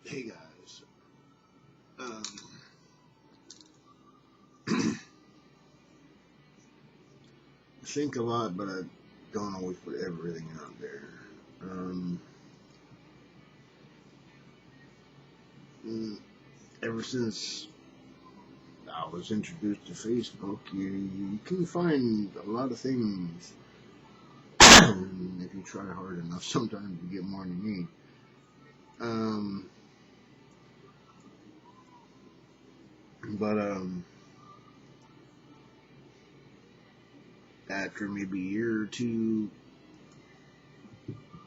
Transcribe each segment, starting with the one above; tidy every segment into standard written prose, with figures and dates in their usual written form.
Hey guys, um, I think a lot, but I don't always put everything out there. Um, mm, Ever since I was introduced to Facebook, you can find a lot of things. If you try hard enough, sometimes you get more than you need. Um, but after maybe a year or two,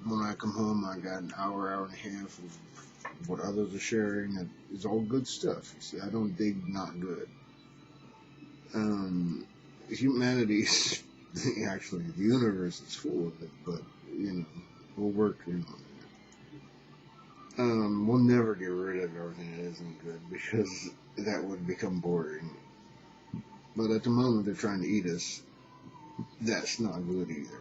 when I come home, I got an hour and a half of what others are sharing. And it's all good stuff. See, I don't dig not good. Um, Humanity's actually the universe is full of it, but you know we'll work on it. We'll never get rid of everything that isn't good because that would become boring. But at the moment they're trying to eat us, that's not good either.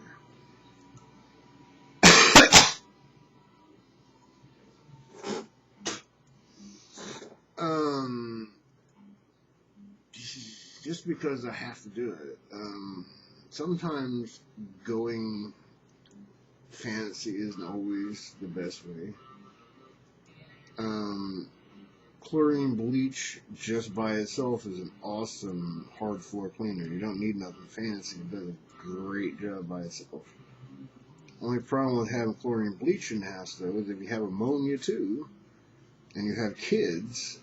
um, just because I have to do it. Sometimes going fancy isn't always the best way. Um, Chlorine bleach just by itself is an awesome hard floor cleaner. You don't need nothing fancy. It does a great job by itself. Only problem with having chlorine bleach in the house, though, is if you have ammonia too, and you have kids,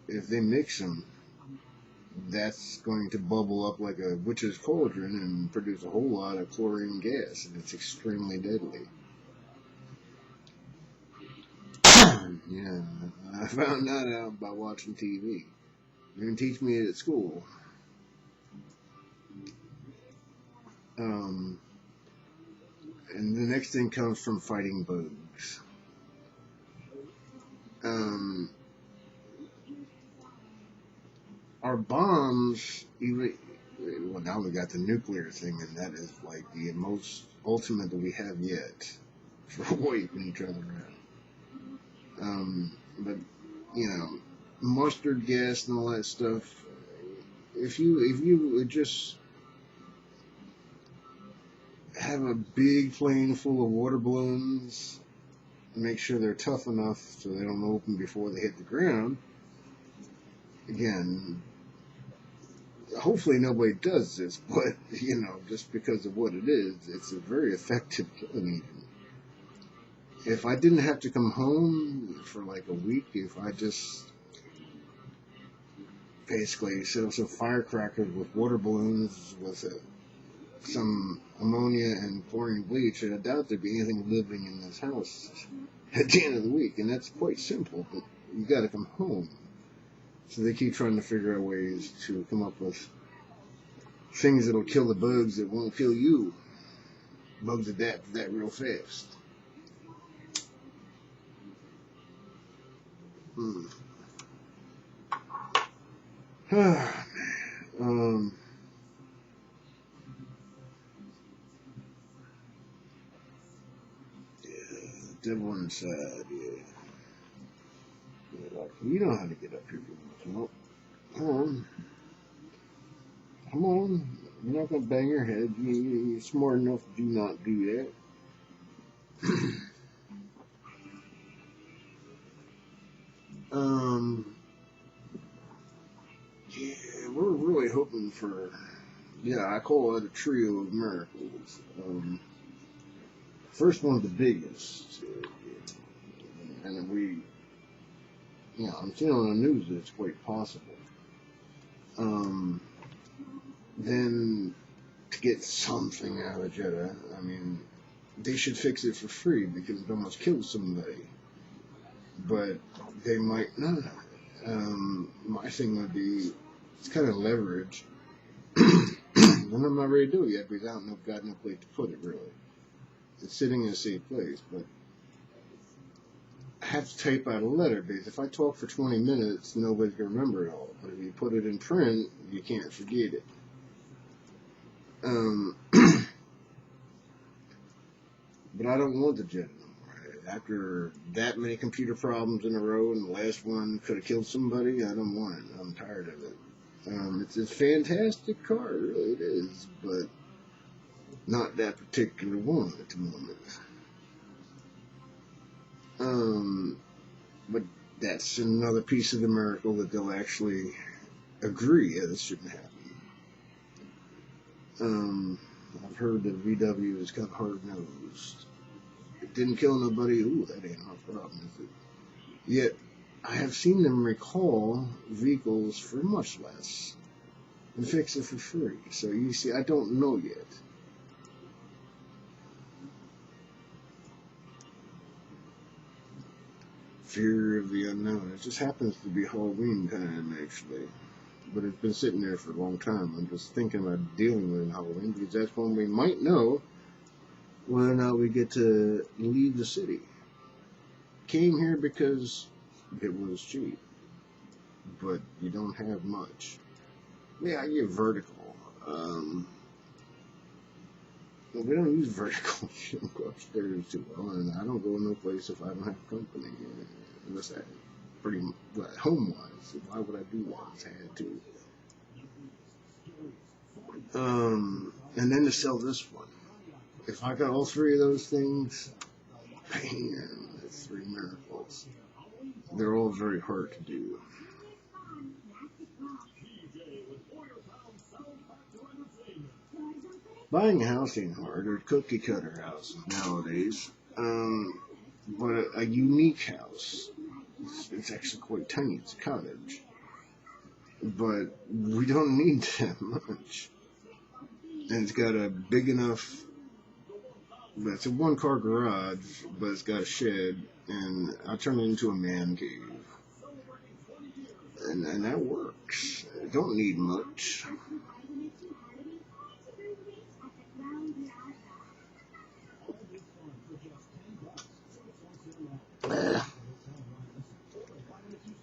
if they mix them, that's going to bubble up like a witch's cauldron and produce a whole lot of chlorine gas, and it's extremely deadly. Yeah, I found that out by watching TV. They didn't teach me it at school. Um, and the next thing comes from fighting bugs. Um, our bombs, even well, now we got the nuclear thing, and that is like the most ultimate that we have yet for wiping each other out. But you know, mustard gas and all that stuff. If you would just have a big plane full of water balloons, make sure they're tough enough so they don't open before they hit the ground. Again, hopefully nobody does this, but you know, just because of what it is, it's a very effective killing agent. If I didn't have to come home for like a week, if I just basically set up some firecrackers with water balloons with some ammonia and chlorine bleach, I doubt there'd be anything living in this house at the end of the week. And that's quite simple, but you got to come home. So they keep trying to figure out ways to come up with things that'll kill the bugs that won't kill you. Bugs adapt to that real fast. Hmm. um, yeah, devil inside, yeah. Like, you know how to get up here from the smoke. Come on. Come on. You're not going to bang your head. You're smart enough to do not do that. Yeah, we're really hoping for, yeah, I call it a trio of miracles. First one's the biggest. And I'm seeing on the news that it's quite possible. Um, then to get something out of Jeddah, I mean, they should fix it for free because it almost killed somebody. But they might not. My thing would be, it's kind of leverage. And I'm not ready to do it yet because I don't know, got no place to put it really. It's sitting in a safe place, but I have to type out a letter because if I talk for 20 minutes, nobody's going to remember it all. But if you put it in print, you can't forget it. But I don't want the jet no more. after that many computer problems in a row, and the last one could have killed somebody, I don't want it. I'm tired of it. It's a fantastic car, really it is, but not that particular one at the moment. But that's another piece of the miracle that they'll actually agree, yeah, this shouldn't happen. I've heard that VW is kind of hard-nosed. It didn't kill nobody. Ooh, that ain't our problem, is it? Yet, I have seen them recall vehicles for much less and fix it for free. So you see, I don't know yet. Fear of the unknown. It just happens to be Halloween time, actually. But it's been sitting there for a long time. I'm just thinking about dealing with it in Halloween because that's when we might know whether or not we get to leave the city. Came here because it was cheap, but you don't have much. Yeah, I get vertical. We don't use vertical. You don't go upstairs too well, and I don't go no place if I don't have company. Unless I pretty well, home-wise. Why would I do that if I had to? And then to sell this one. If I got all three of those things, man, that's three miracles. They're all very hard to do. Buying a house ain't hard, or cookie cutter houses nowadays. But a unique house. It's actually quite tiny. It's a cottage. But we don't need that much. And it's got a big enough, but it's a one-car garage, but it's got a shed, and I turn it into a man cave. And that works. It don't need much.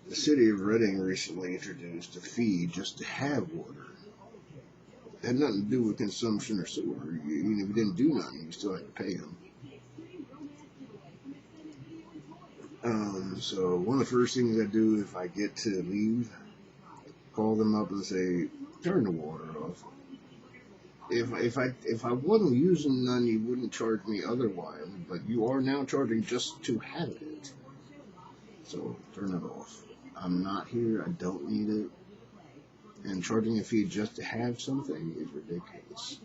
The city of Reading recently introduced a fee just to have water. It had nothing to do with consumption or sewer. Even if you didn't do nothing, you still had to pay them. So one of the first things I do if I get to leave, call them up and say, turn the water off. If I wasn't using none, you wouldn't charge me otherwise. But you are now charging just to have it. So turn it off. I'm not here. I don't need it. And charging a fee just to have something is ridiculous.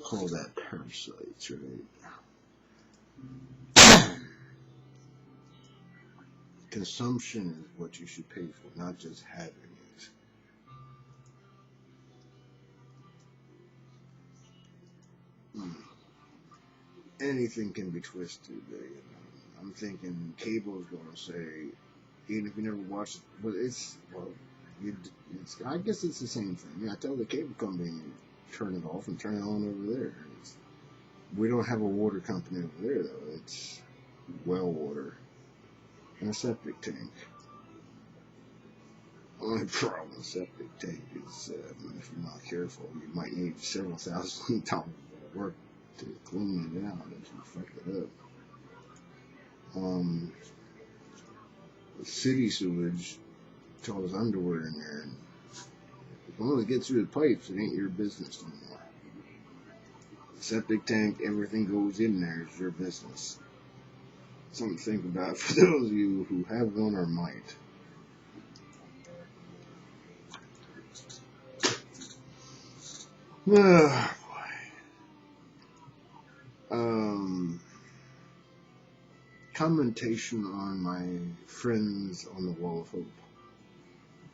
Call that parasites, right? Consumption is what you should pay for, not just having it. Anything can be twisted. I'm thinking cable is going to say, even if you never watched it, but I guess it's the same thing. Yeah, I tell the cable company, turn it off and turn it on over there. We don't have a water company over there, though. It's well water and a septic tank. Only problem with a septic tank is if you're not careful, you might need several $1,000s of work to clean it out if you fuck it up. The city sewage throws underwear in there, and as long as it gets through the pipes, it ain't your business anymore. Septic tank, everything goes in there is your business. Something to think about for those of you who have one or might. Oh, boy. Commentation on my friends on the Wall of Hope.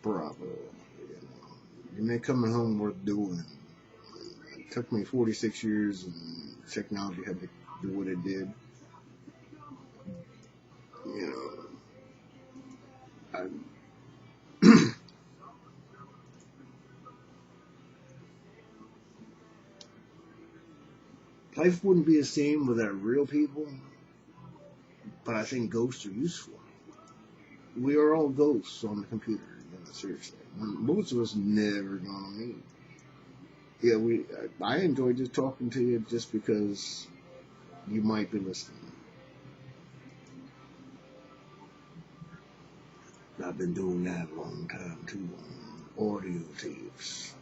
Bravo. You may come home worth doing. It took me 46 years and technology had to do what it did. Life wouldn't be the same without real people, but I think ghosts are useful. We are all ghosts on the computer, seriously. Most of us never gonna meet. Yeah, I enjoy just talking to you just because you might be listening. I've been doing that a long time too on audio tapes.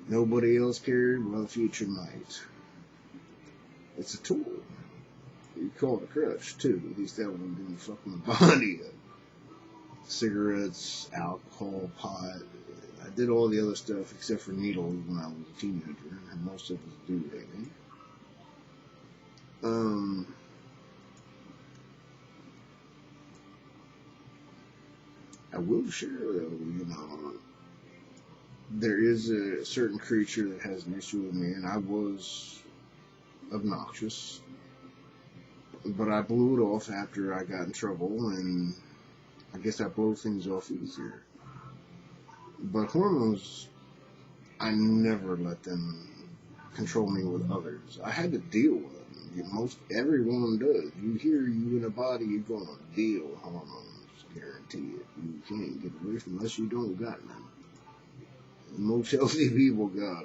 Nobody else cared, well, the future might. It's a tool. You call it a crutch too. At least that one didn't fuck my body up. Cigarettes, alcohol, pot. I did all the other stuff except for needles when I was a teenager, and most of us do lately. I will share though, there is a certain creature that has an issue with me, and I was obnoxious, but I blew it off after I got in trouble, and I guess I blow things off easier. But hormones, I never let them control me with others. I had to deal with them. Most everyone does. You hear you in a body, you're gonna deal with hormones. Guarantee it. You can't get away from unless you don't got none. Most healthy people got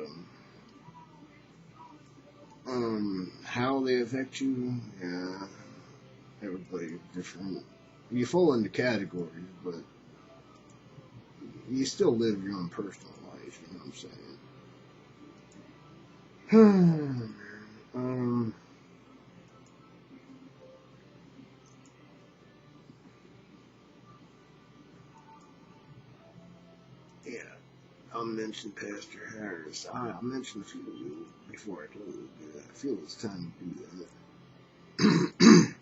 them. How they affect you, yeah, everybody's different. You fall into categories, but you still live your own personal life, you know what I'm saying? Yeah, I'll mention Pastor Harris. I'll mention a few of you before I close, but I feel it's time to do that.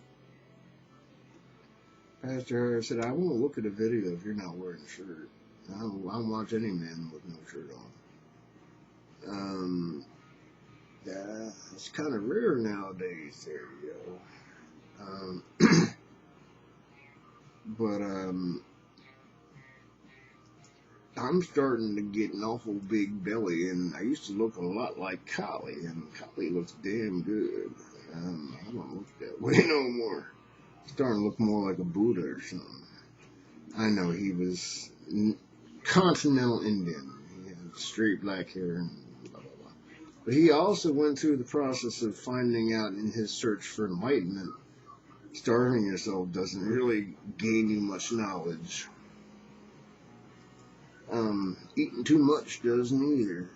Pastor Harris said, I won't look at a video if you're not wearing a shirt. I won't watch any man with no shirt on. Yeah, it's kind of rare nowadays there, but, I'm starting to get an awful big belly, and I used to look a lot like Kali, and Kali looks damn good. I don't look that way no more. Starting to look more like a Buddha or something. I know he was continental Indian. He had straight black hair and blah, blah, blah. But he also went through the process of finding out in his search for enlightenment, starving yourself doesn't really gain you much knowledge. Eating too much doesn't either.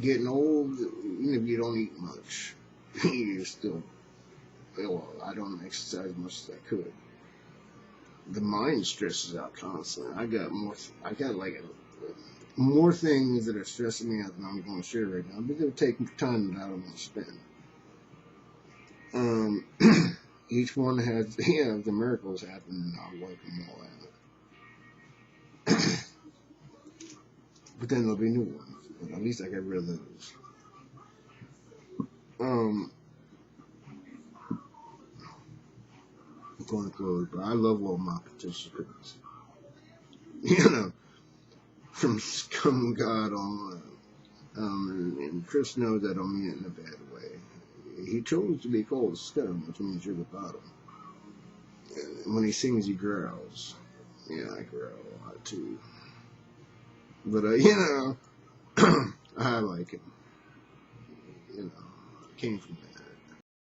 Getting old, even if you don't eat much, you're still, well, I don't exercise as much as I could. The mind stresses out constantly. I got more things that are stressing me out than I'm going to share right now, but they'll take time that I don't want to spend. Each one has, the miracles happen, and I'll wipe them all out. But then there'll be new ones. But at least I get rid of those. I'm going to close, but I love all my participants. From Scum God on. And Chris knows that I don't mean it in a bad way. He chose to be called Scum, which means you're the bottom. And when he sings, he growls. Yeah, I growl a lot too. But, I like him. Came from that.